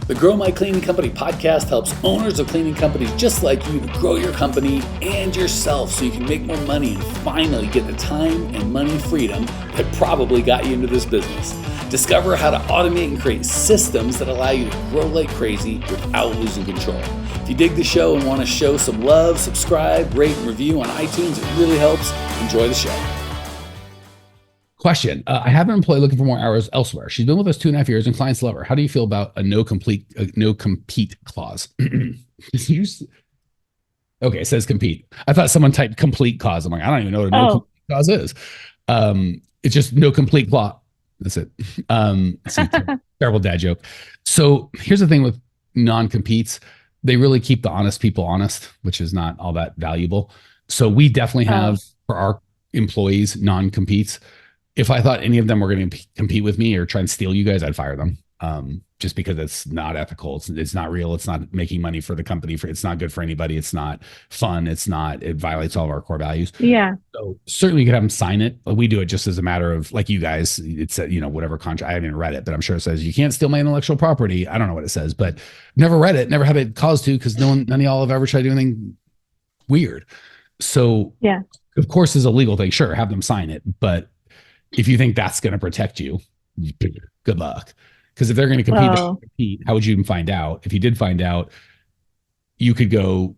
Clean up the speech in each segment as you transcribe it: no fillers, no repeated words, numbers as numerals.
The Grow My Cleaning Company podcast helps owners of cleaning companies just like you to grow your company and yourself so you can make more money and finally get the time and money freedom that probably got you into this business. Discover how to automate and create systems that allow you to grow like crazy without losing control. If you dig the show and want to show some love, subscribe, rate, and review on iTunes. It really helps. Enjoy the show. Question. I have an employee looking for more hours elsewhere. She's been with us 2.5 years and clients love her. How do you feel about a no compete clause? Okay, it says compete. I thought someone typed complete clause. I'm like, I don't even know what a no complete clause is. It's just no complete clause. That's it. Terrible dad joke. So here's the thing with non-competes. They really keep the honest people honest, which is not all that valuable. So we definitely have for our employees non-competes. If I thought any of them were going to compete with me or try and steal you guys, I'd fire them. Just because it's not ethical. It's not real. It's not making money for the company. It's not good for anybody. It's not fun. It violates all of our core values. Yeah. So certainly you could have them sign it. But we do it just as a matter of like you guys, it's whatever contract. I haven't read it, but I'm sure it says you can't steal my intellectual property. I don't know what it says, but never read it. Never had a cause to, because none of y'all have ever tried to do anything weird. So yeah, of course, it's a legal thing. Sure, have them sign it, but if you think that's going to protect you, good luck. Because if they're going to compete, how would you even find out? If you did find out, you could go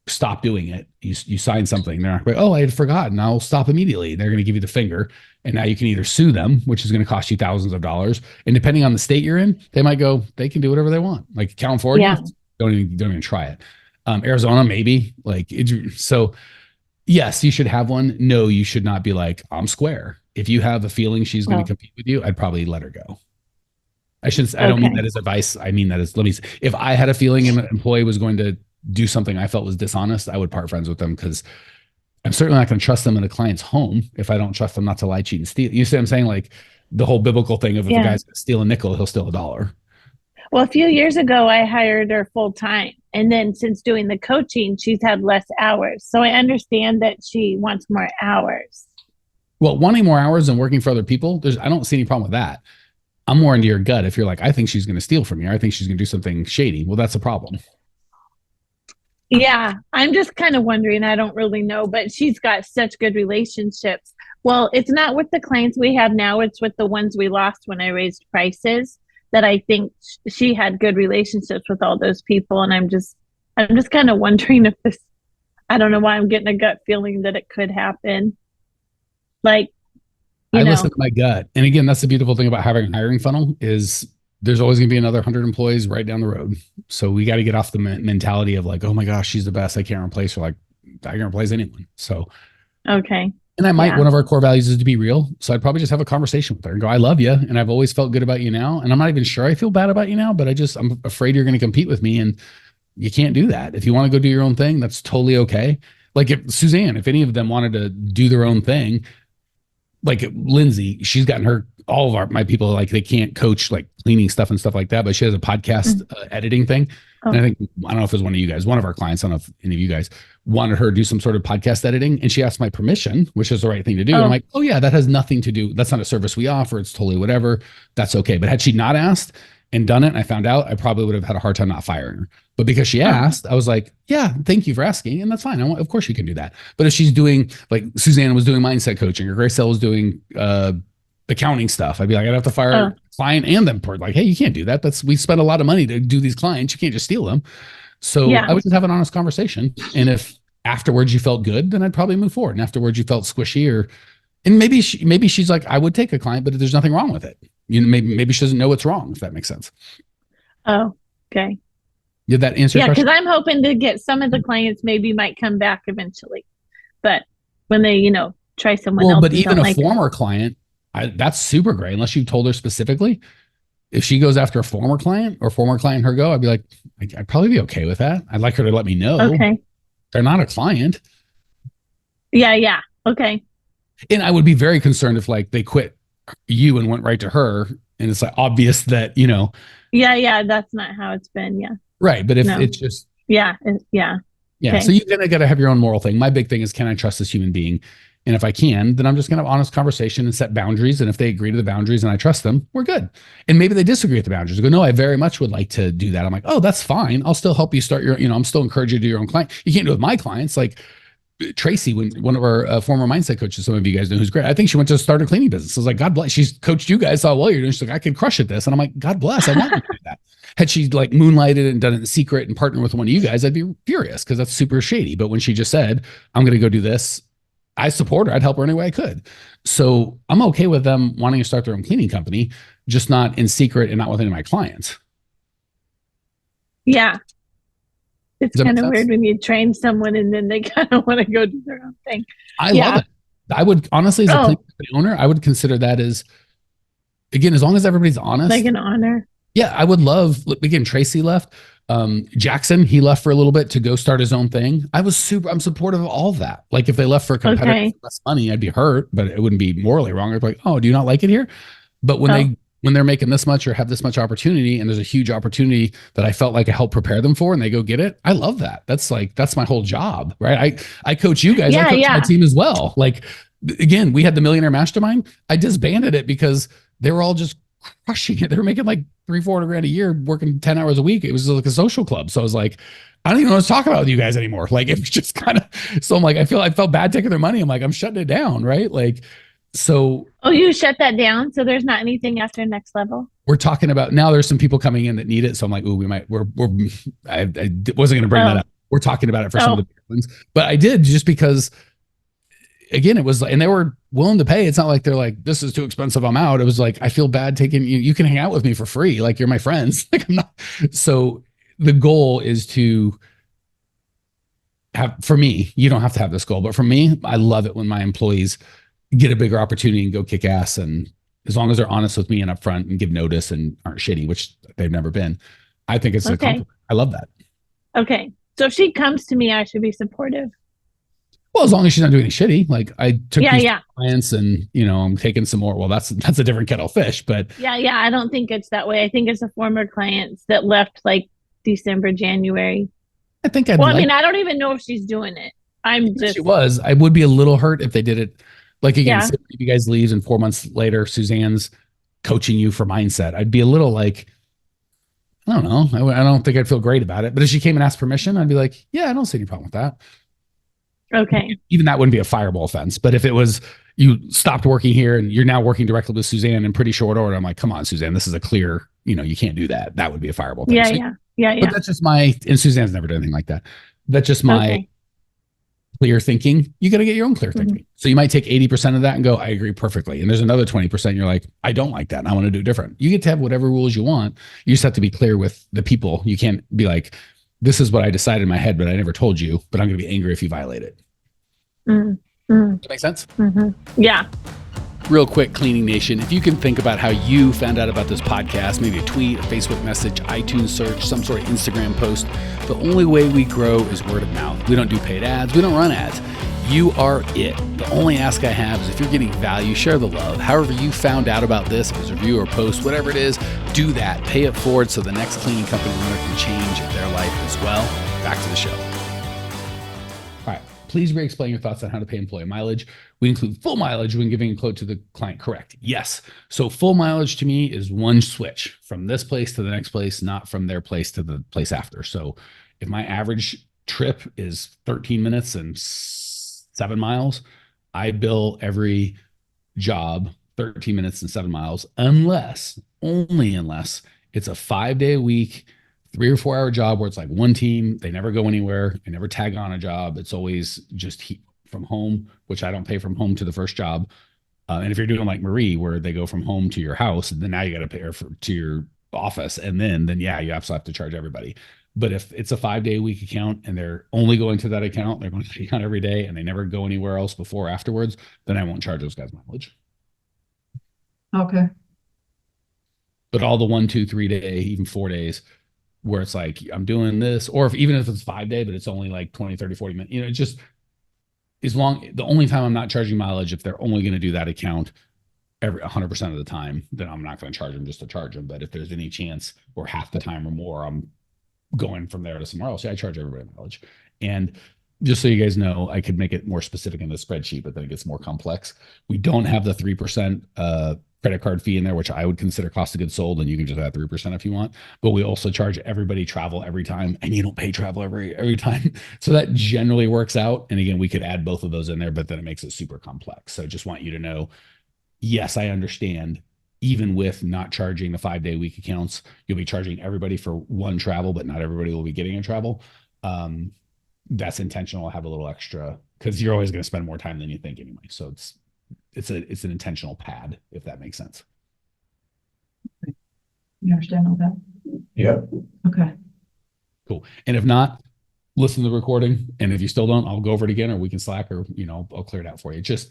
stop doing it. You sign something. They're not like, I had forgotten. I'll stop immediately. They're going to give you the finger. And now you can either sue them, which is going to cost you thousands of dollars. And depending on the state you're in, they might go, they can do whatever they want. Like California, don't even try it. Arizona, maybe. So yes, you should have one. No, you should not be like, I'm square. If you have a feeling she's going to compete with you, I'd probably let her go. I don't mean that as advice. I mean that as, if I had a feeling an employee was going to do something I felt was dishonest, I would part friends with them, because I'm certainly not going to trust them in a client's home if I don't trust them not to lie, cheat, and steal. You see what I'm saying? Like the whole biblical thing of if a guy's going to steal a nickel, he'll steal $1. Well, a few years ago, I hired her full time. And then since doing the coaching, she's had less hours. So I understand that she wants more hours. Well, wanting more hours and working for other people, I don't see any problem with that. I'm more into your gut. If you're like, I think she's going to steal from you, I think she's going to do something shady. Well, that's a problem. Yeah, I'm just kind of wondering. I don't really know, but she's got such good relationships. Well, it's not with the clients we have now. It's with the ones we lost when I raised prices, that I think she had good relationships with all those people. And I'm just kind of wondering if this, I don't know why I'm getting a gut feeling that it could happen. Like, I listen to my gut. And again, that's the beautiful thing about having a hiring funnel is there's always going to be another 100 employees right down the road. So we got to get off the mentality of like, oh my gosh, she's the best. I can't replace her. Like, I can replace anyone. So, okay. And one of our core values is to be real. So I'd probably just have a conversation with her and go, I love you. And I've always felt good about you now. And I'm not even sure I feel bad about you now, but I'm afraid you're going to compete with me. And you can't do that. If you want to go do your own thing, that's totally okay. Like if Suzanne, if any of them wanted to do their own thing, like Lindsay, she's gotten all of my people, like they can't coach like cleaning stuff and stuff like that, but she has a podcast editing thing. And I don't know if it was one of you guys, one of our clients, I don't know if any of you guys wanted her to do some sort of podcast editing. And she asked my permission, which is the right thing to do. And I'm like, oh yeah, that has nothing to do. That's not a service we offer. It's totally whatever. That's okay. But had she not asked and done it, and I found out, I probably would have had a hard time not firing her. But because she asked, I was like, yeah, thank you for asking. And that's fine. Of course you can do that. But if she's doing, like Suzanne was doing mindset coaching or Grace was doing accounting stuff, I'd be like, I'd have to fire a client and them. Like, hey, you can't do that. We spend a lot of money to do these clients. You can't just steal them. So I would just have an honest conversation. And if afterwards you felt good, then I'd probably move forward. And afterwards you felt squishy and maybe she's like, I would take a client, but there's nothing wrong with it. Maybe she doesn't know what's wrong, if that makes sense. Oh, okay. Did that answer your question? Because I'm hoping to get some of the clients maybe might come back eventually. But when they, try someone else. But even a former client, that's super great. Unless you told her specifically. If she goes after a former client or former client her go, I'd be like, I'd probably be okay with that. I'd like her to let me know. Okay. They're not a client. Yeah. Okay. And I would be very concerned if like they quit you and went right to her. And it's like obvious that, Yeah. That's not how it's been. Yeah. Right. But if it's just. Yeah. Yeah. Okay. So you kind of got to have your own moral thing. My big thing is, can I trust this human being? And if I can, then I'm just going to have honest conversation and set boundaries. And if they agree to the boundaries and I trust them, we're good. And maybe they disagree with the boundaries. I go, no, I very much would like to do that. I'm like, oh, that's fine. I'll still help you start your, I'm still encourage you to do your own client. You can't do it with my clients. Like Tracy, one of our former mindset coaches, some of you guys know, who's great. I think she went to start a cleaning business. I was like, God bless. She's coached you guys. Saw, well, you're doing. She's like, I can crush at this. And I'm like, God bless. I want to do that. Had she like moonlighted and done it in secret and partnered with one of you guys, I'd be furious because that's super shady. But when she just said, I'm going to go do this, I support her. I'd help her any way I could. So I'm okay with them wanting to start their own cleaning company, just not in secret and not with any of my clients. Yeah. It's kind of weird when you train someone and then they kind of want to go do their own thing. I love it. I would honestly, as a cleaning company owner, I would consider that as, again, as long as everybody's honest. Like an honor. Yeah, I would love, again, Tracy left. Jackson, he left for a little bit to go start his own thing. I'm supportive of all of that. Like if they left for a competitor for less money, I'd be hurt, but it wouldn't be morally wrong. I'd be like, oh, do you not like it here? But when they're making this much or have this much opportunity and there's a huge opportunity that I felt like I helped prepare them for and they go get it, I love that. That's my whole job, right? I coach you guys. I coach my team as well. Like, again, we had the Millionaire Mastermind. I disbanded it because they were all just crushing it. They were making like $300,000-$400,000 a year, working 10 hours a week. It was like a social club. So I was like, I don't even know what to talk about with you guys anymore. Like it was just kind of, so I'm like, I felt bad taking their money. I'm like, I'm shutting it down. Right. Like, so. Oh, you shut that down. So there's not anything after next level. We're talking about now there's some people coming in that need it. So I'm like, ooh, I wasn't going to bring that up. We're talking about it for some of the big ones, but I did just because again, it was like, and they were willing to pay. It's not like they're like, this is too expensive, I'm out. It was like, I feel bad taking you. You can hang out with me for free. Like you're my friends. Like I'm not. So the goal is to have, for me, you don't have to have this goal, but for me, I love it when my employees get a bigger opportunity and go kick ass. And as long as they're honest with me and upfront and give notice and aren't shitty, which they've never been, I think it's a compliment. I love that. Okay. So if she comes to me, I should be supportive. Well, as long as she's not doing any shitty, like I took these clients and, I'm taking some more. Well, that's a different kettle of fish, but. Yeah. I don't think it's that way. I think it's the former clients that left like December, January. I think I don't even know if she's doing it. She was. I would be a little hurt if they did it. Like again, if you guys leaves and 4 months later, Suzanne's coaching you for mindset. I'd be a little like, I don't know. I don't think I'd feel great about it. But if she came and asked permission, I'd be like, yeah, I don't see any problem with that. Okay. Even that wouldn't be a fireable offense. But if it was, you stopped working here and you're now working directly with Suzanne in pretty short order, I'm like, come on, Suzanne, this is a clear, you can't do that. That would be a fireable thing. Yeah. But that's just and Suzanne's never done anything like that. That's just my clear thinking. You got to get your own clear thinking. So you might take 80% of that and go, I agree perfectly. And there's another 20% you're like, I don't like that and I want to do different. You get to have whatever rules you want. You just have to be clear with the people. You can't be like, this is what I decided in my head, but I never told you, but I'm going to be angry if you violate it. Does that make sense? Yeah. Real quick, Cleaning Nation, if you can think about how you found out about this podcast, maybe a tweet, a Facebook message, iTunes search, some sort of Instagram post, the only way we grow is word of mouth. We don't do paid ads. We don't run ads. You are it. The only ask I have is if you're getting value, share the love. However you found out about this, if it's a review or post, whatever it is, do that. Pay it forward so the next cleaning company owner can change their life as well. Back to the show. All right. Please re-explain your thoughts on how to pay employee mileage. We include full mileage when giving a quote to the client. Correct. Yes. So full mileage to me is one switch from this place to the next place, not from their place to the place after. So if my average trip is 13 minutes and 7 miles, I bill every job 13 minutes and 7 miles, only unless it's a 5-day a week, 3 or 4 hour job where it's like one team, they never go anywhere, they never tag on a job. It's always just from home, which I don't pay from home to the first job. And if you're doing like Marie, where they go from home to your house, then now you got to pay her to your office. And then yeah, you absolutely have to charge everybody. But if it's a 5-day a week account and they're only going to that account, they're going to the account every day and they never go anywhere else before or afterwards, then I won't charge those guys mileage. Okay. But all the 1, 2, 3 day, even 4 days where it's like, I'm doing this, or even if it's 5-day, but it's only like 20, 30, 40 minutes, it just the only time I'm not charging mileage, if they're only going to do that account every 100% of the time, then I'm not going to charge them just to charge them. But if there's any chance or half the time or more, I'm going from there to somewhere else. Yeah, I charge everybody mileage. And just so you guys know, I could make it more specific in the spreadsheet, but then it gets more complex. We don't have the 3% credit card fee in there, which I would consider cost of goods sold, and you can just add 3% if you want. But we also charge everybody travel every time, and you don't pay travel every time. So that generally works out. And again, we could add both of those in there, but then it makes it super complex. So just want you to know, yes, I understand. Even with not charging the 5-day week accounts, you'll be charging everybody for one travel, but not everybody will be getting a travel. That's intentional. I'll have a little extra because you're always going to spend more time than you think anyway. So it's an intentional pad, if that makes sense. You understand all that? Yeah. Okay. Cool. And if not, listen to the recording. And if you still don't, I'll go over it again, or we can Slack, or I'll clear it out for you. Just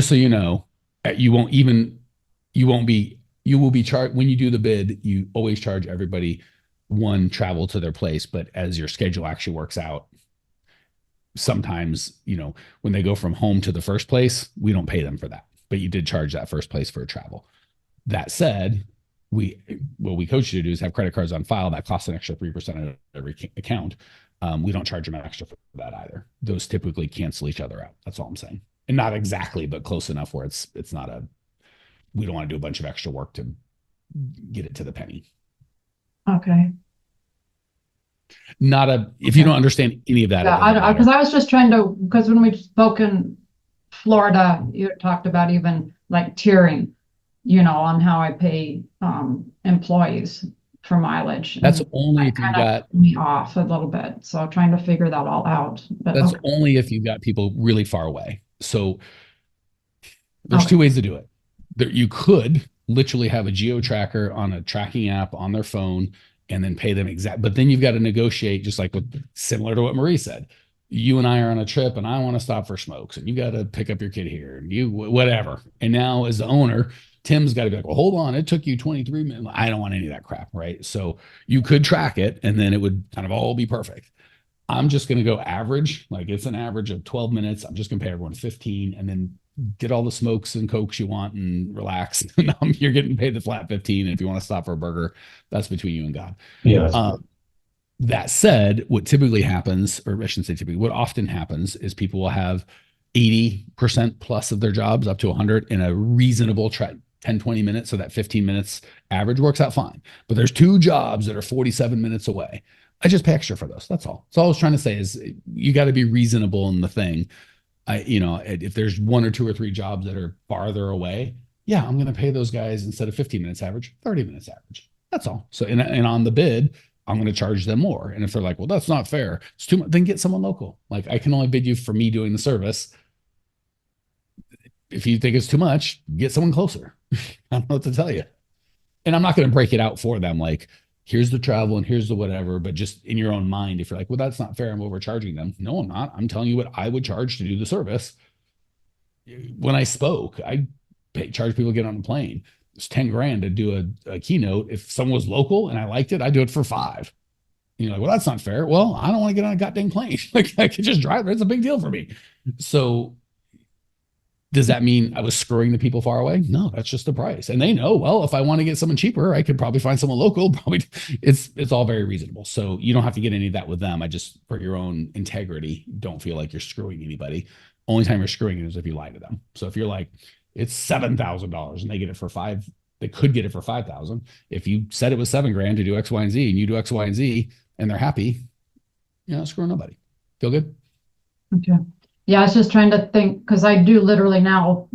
so you know, you will be charged when you do the bid. You always charge everybody one travel to their place, but as your schedule actually works out, sometimes, when they go from home to the first place, we don't pay them for that, but you did charge that first place for a travel. That said, what we coach you to do is have credit cards on file that cost an extra 3% of every account. We don't charge them extra for that either. Those typically cancel each other out. That's all I'm saying. And not exactly, but close enough where it's not we don't want to do a bunch of extra work to get it to the penny. Okay. If you don't understand any of that. Yeah, because I was just trying to, because when we spoke in Florida, you talked about even like tiering, on how I pay employees for mileage. That's only if you got me off a little bit. So trying to figure that all out. But that's only if you've got people really far away. So there's two ways to do it. You could literally have a geo tracker on a tracking app on their phone and then pay them but then you've got to negotiate, just like similar to what Marie said. You and I are on a trip and I want to stop for smokes, and you got to pick up your kid here and whatever. And now as the owner, Tim's got to be like, well, hold on, it took you 23 minutes. I don't want any of that crap, right? So you could track it and then it would kind of all be perfect. I'm just going to go average, like it's an average of 12 minutes. I'm just going to pay everyone 15 and then get all the smokes and cokes you want and relax. You're getting paid the flat 15. And if you want to stop for a burger, that's between you and God. Yeah. That said, what typically happens, or I shouldn't say typically, what often happens is people will have 80% plus of their jobs up to 100 in a reasonable 10, 20 minutes. So that 15 minutes average works out fine. But there's 2 jobs that are 47 minutes away. I just pay extra for those. That's all. So all I was trying to say is you got to be reasonable in the thing. If there's 1 or 2 or 3 jobs that are farther away, yeah, I'm going to pay those guys instead of 15 minutes average, 30 minutes average. That's all. So, and on the bid, I'm going to charge them more. And if they're like, well, that's not fair, it's too much, then get someone local. Like I can only bid you for me doing the service. If you think it's too much, get someone closer. I don't know what to tell you. And I'm not going to break it out for them. Like, here's the travel and here's the whatever, but just in your own mind, if you're like, well, that's not fair, I'm overcharging them. No, I'm not. I'm telling you what I would charge to do the service. When I spoke, I charge people to get on a plane. It's 10 grand to do a keynote. If someone was local and I liked it, I'd do it for 5. You're like, well, that's not fair. Well, I don't want to get on a goddamn plane. Like I could just drive there. It's a big deal for me. So does that mean I was screwing the people far away? No, that's just the price. And they know, well, if I want to get someone cheaper, I could probably find someone local. Probably it's all very reasonable. So you don't have to get any of that with them. I just, for your own integrity, don't feel like you're screwing anybody. Only time you're screwing it is if you lie to them. So if you're like, it's $7,000 and they get it for 5, they could get it for 5,000. If you said it was 7 grand to do X, Y, and Z, and you do X, Y, and Z, and they're happy, you're not screwing nobody. Feel good? Okay. Yeah, I was just trying to think, because I do literally now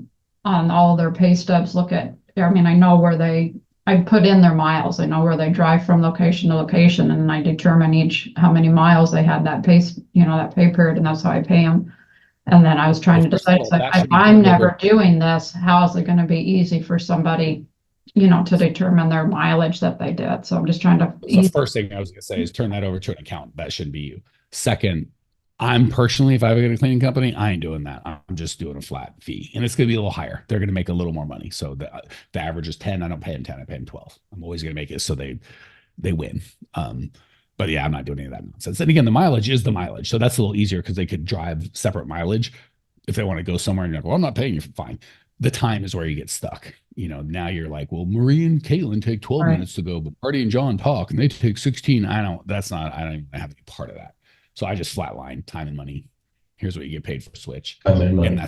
on all their pay stubs I know where I put in their miles. I know where they drive from location to location, and I determine how many miles they had that pay period, and that's how I pay them. And then I was trying to decide, if I'm never doing this, how is it going to be easy for somebody, to determine their mileage that they did? So I'm just trying to. So the first thing I was going to say is turn that over to an accountant. That shouldn't be you. Second, I'm personally, if I get a cleaning company, I ain't doing that. I'm just doing a flat fee, and it's going to be a little higher. They're going to make a little more money. So the average is 10. I don't pay them 10. I pay them 12. I'm always going to make it so they win. But yeah, I'm not doing any of that nonsense. And again, the mileage is the mileage. So that's a little easier because they could drive separate mileage if they want to go somewhere and you're like, well, I'm not paying you. Fine. The time is where you get stuck. Now you're like, well, Marie and Caitlin take 12 minutes to go, but Marty and John talk and they take 16. I don't even have any part of that. So I just flatline time and money. Here's what you get paid for switch. Time and money. And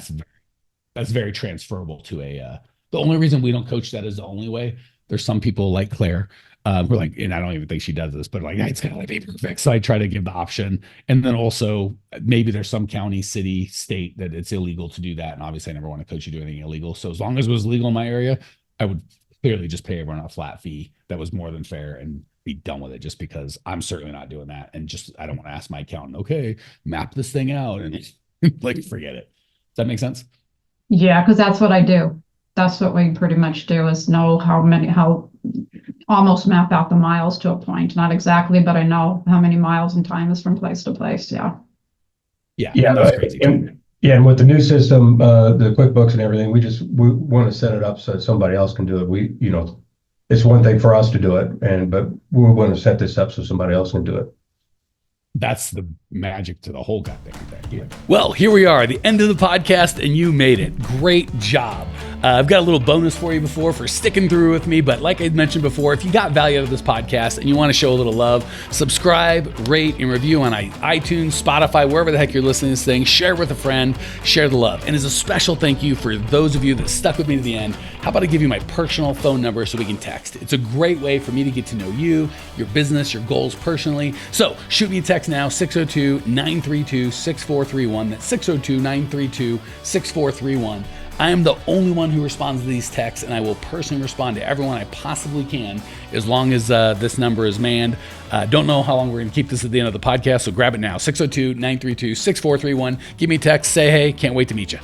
that's very transferable to the only reason we don't coach that is the only way. There's some people like Claire who are like, and I don't even think she does this, but like, it's gotta be perfect. So I try to give the option. And then also maybe there's some county, city, state that it's illegal to do that. And obviously I never want to coach you to do anything illegal. So as long as it was legal in my area, I would clearly just pay everyone a flat fee that was more than fair and be done with it, just because I'm certainly not doing that. And just, I don't want to ask my accountant, okay, map this thing out and like, forget it. Does that make sense? Yeah, because that's what I do. That's what we pretty much do, is know how almost map out the miles to a point. Not exactly, but I know how many miles and time is from place to place. Yeah. Yeah, that's crazy. And with the new system, the QuickBooks and everything, we want to set it up so that somebody else can do it. It's one thing for us to do it, but we want to set this up so somebody else can do it. That's the magic to the whole goddamn thing. Yeah. Well, here we are, the end of the podcast, and you made it. Great job. I've got a little bonus for you for sticking through with me. But like I mentioned before, if you got value out of this podcast and you want to show a little love, subscribe, rate, and review on iTunes, Spotify, wherever the heck you're listening to this thing. Share with a friend, share the love. And as a special thank you for those of you that stuck with me to the end, how about I give you my personal phone number so we can text? It's a great way for me to get to know you, your business, your goals personally. So shoot me a text now, 602-932-6431. That's 602-932-6431. I am the only one who responds to these texts, and I will personally respond to everyone I possibly can as long as this number is manned. Don't know how long we're going to keep this at the end of the podcast, so grab it now, 602-932-6431. Give me a text, say hey, can't wait to meet you.